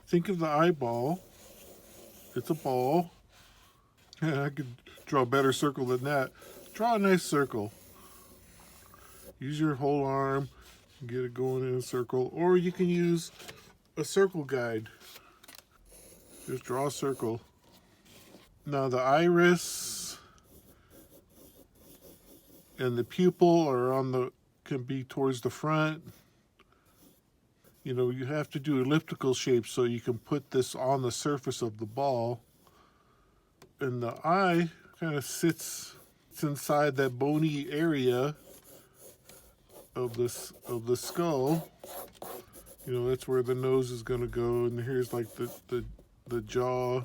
Think of the eyeball. It's a ball. I could draw a better circle than that. Draw a nice circle. Use your whole arm, get it going in a circle, or you can use a circle guide. Just draw a circle. Now the iris and the pupil can be towards the front. You know, you have to do elliptical shapes so you can put this on the surface of the ball. And the eye kind of sits inside that bony area of the skull. You know, that's where the nose is going to go, and here's like the jaw.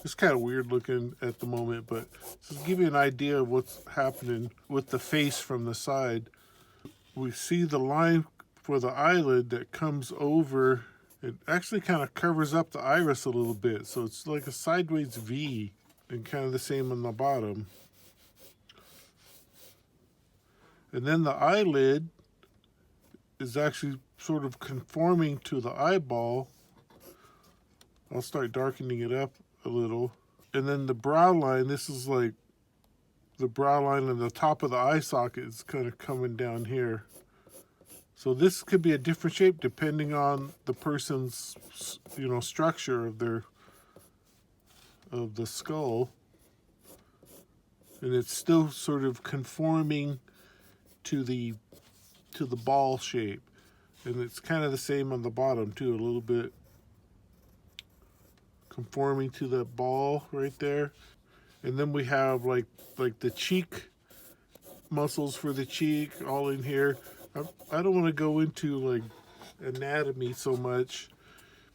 It's kind of weird looking at the moment, but just to give you an idea of what's happening with the face from the side. We see the line for the eyelid that comes over. It actually kind of covers up the iris a little bit, so it's like a sideways V, and kind of the same on the bottom. And then the eyelid is actually sort of conforming to the eyeball. I'll start darkening it up a little. And then the brow line, this is like the brow line and the top of the eye socket is kind of coming down here. So this could be a different shape depending on the person's, you know, structure of the skull. And it's still sort of conforming to the ball shape. And it's kind of the same on the bottom too, a little bit conforming to the ball right there. And then we have like the cheek muscles for the cheek all in here. I don't want to go into like anatomy so much,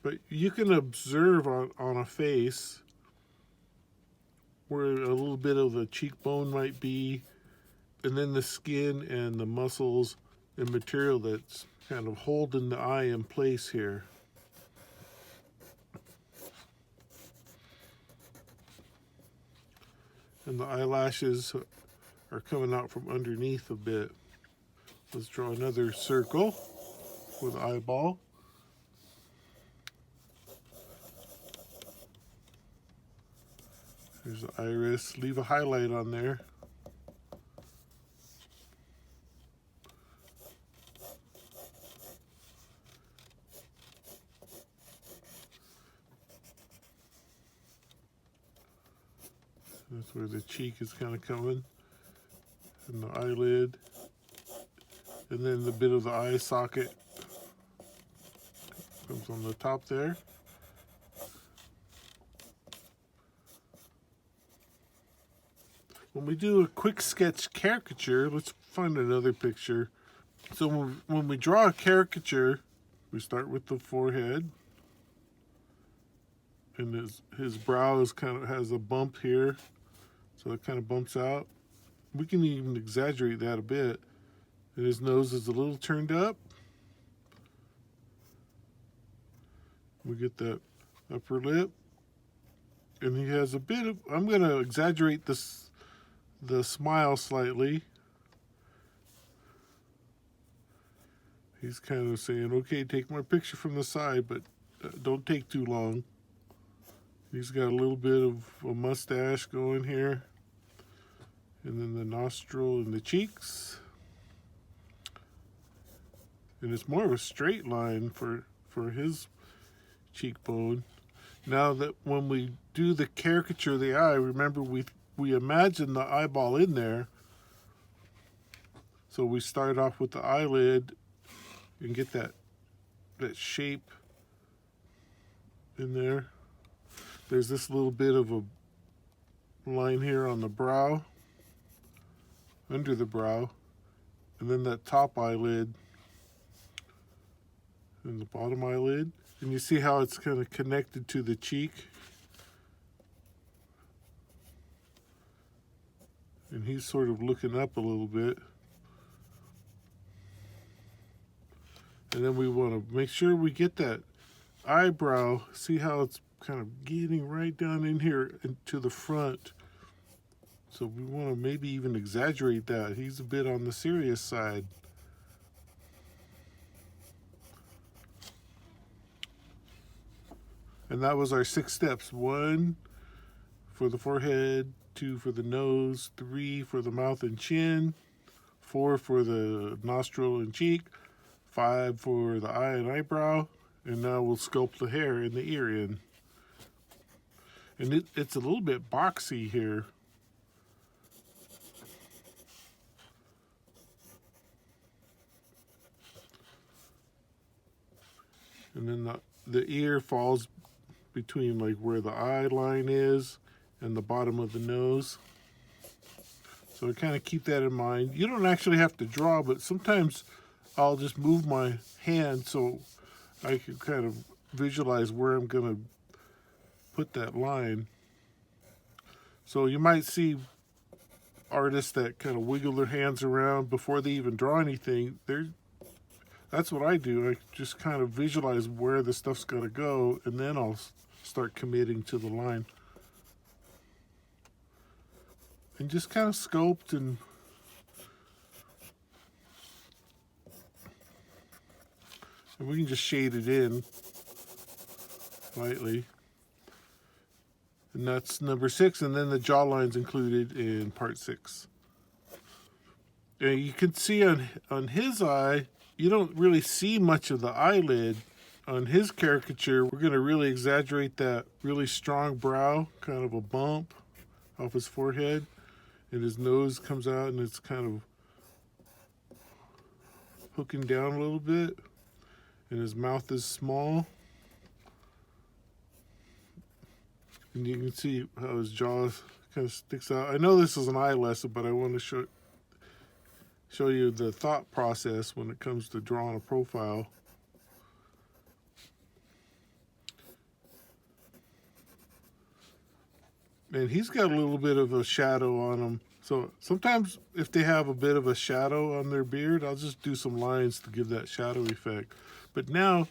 but you can observe on a face where a little bit of the cheekbone might be, and then the skin and the muscles and material that's kind of holding the eye in place here. And the eyelashes are coming out from underneath a bit. Let's draw another circle with eyeball. There's the iris. Leave a highlight on there. That's where the cheek is kind of coming, and the eyelid, and then the bit of the eye socket comes on the top there. When we do a quick sketch caricature, let's find another picture. So when we draw a caricature, we start with the forehead, and his brow is kind of has a bump here. So it kind of bumps out. We can even exaggerate that a bit. And his nose is a little turned up. We get that upper lip. And he has a bit of, I'm going to exaggerate the smile slightly. He's kind of saying, okay, take my picture from the side, but don't take too long. He's got a little bit of a mustache going here. And then the nostril and the cheeks. And it's more of a straight line for his cheekbone. Now that when we do the caricature of the eye, remember we imagine the eyeball in there. So we start off with the eyelid and get that shape in there. There's this little bit of a line here on the brow, under the brow, and then that top eyelid and the bottom eyelid. And you see how it's kind of connected to the cheek. And he's sort of looking up a little bit. And then we want to make sure we get that eyebrow. See how it's kind of getting right down in here to the front. So we want to maybe even exaggerate that. He's a bit on the serious side. And that was our 6 steps. 1 for the forehead, 2 for the nose, 3 for the mouth and chin, 4 for the nostril and cheek, 5 for the eye and eyebrow, and now we'll sculpt the hair and the ear in. And it's a little bit boxy here. And then the ear falls between like where the eye line is and the bottom of the nose. So kind of keep that in mind. You don't actually have to draw, but sometimes I'll just move my hand so I can kind of visualize where I'm going to put that line. So you might see artists that kind of wiggle their hands around before they even draw anything. That's what I do. I just kind of visualize where the stuff's got to go, and then I'll start committing to the line. And just kind of sculpt and we can just shade it in lightly. And that's number 6, and then the jawline's included in part 6. And you can see on his eye, you don't really see much of the eyelid. On his caricature, we're going to really exaggerate that really strong brow, kind of a bump off his forehead. And his nose comes out and it's kind of hooking down a little bit. And his mouth is small. And you can see how his jaw kind of sticks out. I know this is an eye lesson, but I want to show you the thought process when it comes to drawing a profile. And he's got a little bit of a shadow on him. So sometimes if they have a bit of a shadow on their beard, I'll just do some lines to give that shadow effect. But now,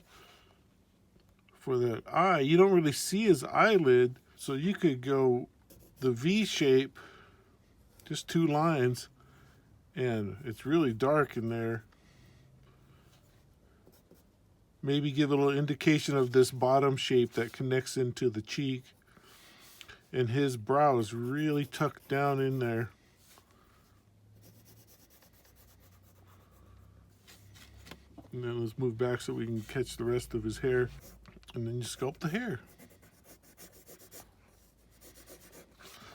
for that eye, you don't really see his eyelid, so you could go the V shape, just 2 lines, and it's really dark in there. Maybe give a little indication of this bottom shape that connects into the cheek. And his brow is really tucked down in there. And then let's move back so we can catch the rest of his hair. And then you sculpt the hair.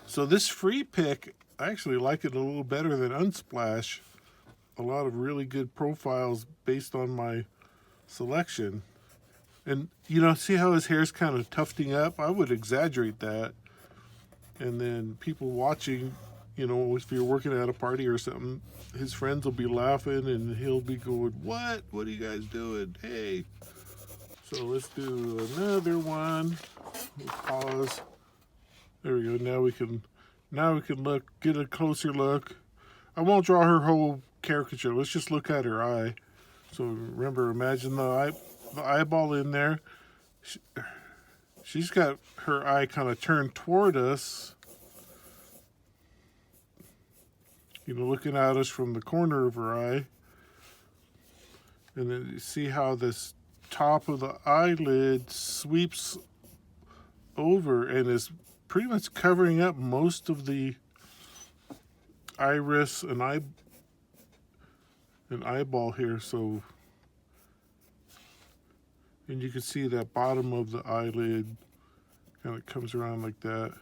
So this free pick, I actually like it a little better than Unsplash. A lot of really good profiles based on my selection. And you know, see how his hair's kind of tufting up? I would exaggerate that. And then people watching, you know, if you're working at a party or something, his friends will be laughing and he'll be going, "What? What are you guys doing? Hey." So let's do another one. We'll pause. There we go. Now we can look, get a closer look. I won't draw her whole caricature. Let's just look at her eye. So remember, imagine the eyeball in there. She's got her eye kind of turned toward us, you know, looking at us from the corner of her eye. And then you see how this top of the eyelid sweeps over and is pretty much covering up most of the iris and eyeball here. So, and you can see that bottom of the eyelid kind of comes around like that.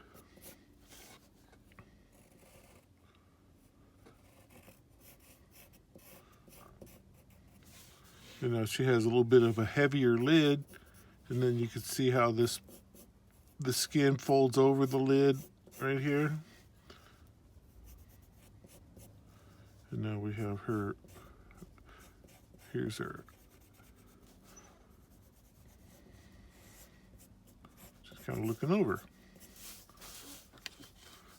You know, she has a little bit of a heavier lid, and then you can see how the skin folds over the lid right here. And now we have her, here's her. Just kind of looking over.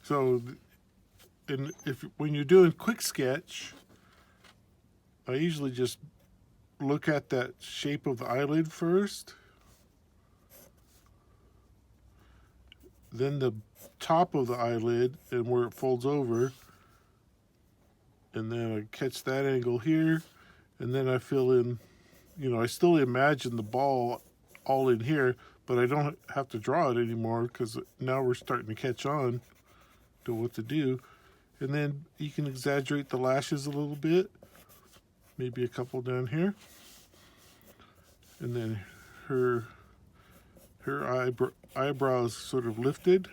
So, and when you're doing quick sketch, I usually just look at that shape of the eyelid first, then the top of the eyelid and where it folds over, and then I catch that angle here, and then I fill in, you know, I still imagine the ball all in here, but I don't have to draw it anymore because now we're starting to catch on to what to do. And then you can exaggerate the lashes a little bit, maybe a couple down here. And then her eyebrows sort of lifted.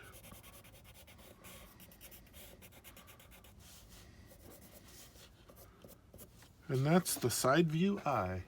And that's the side view eye.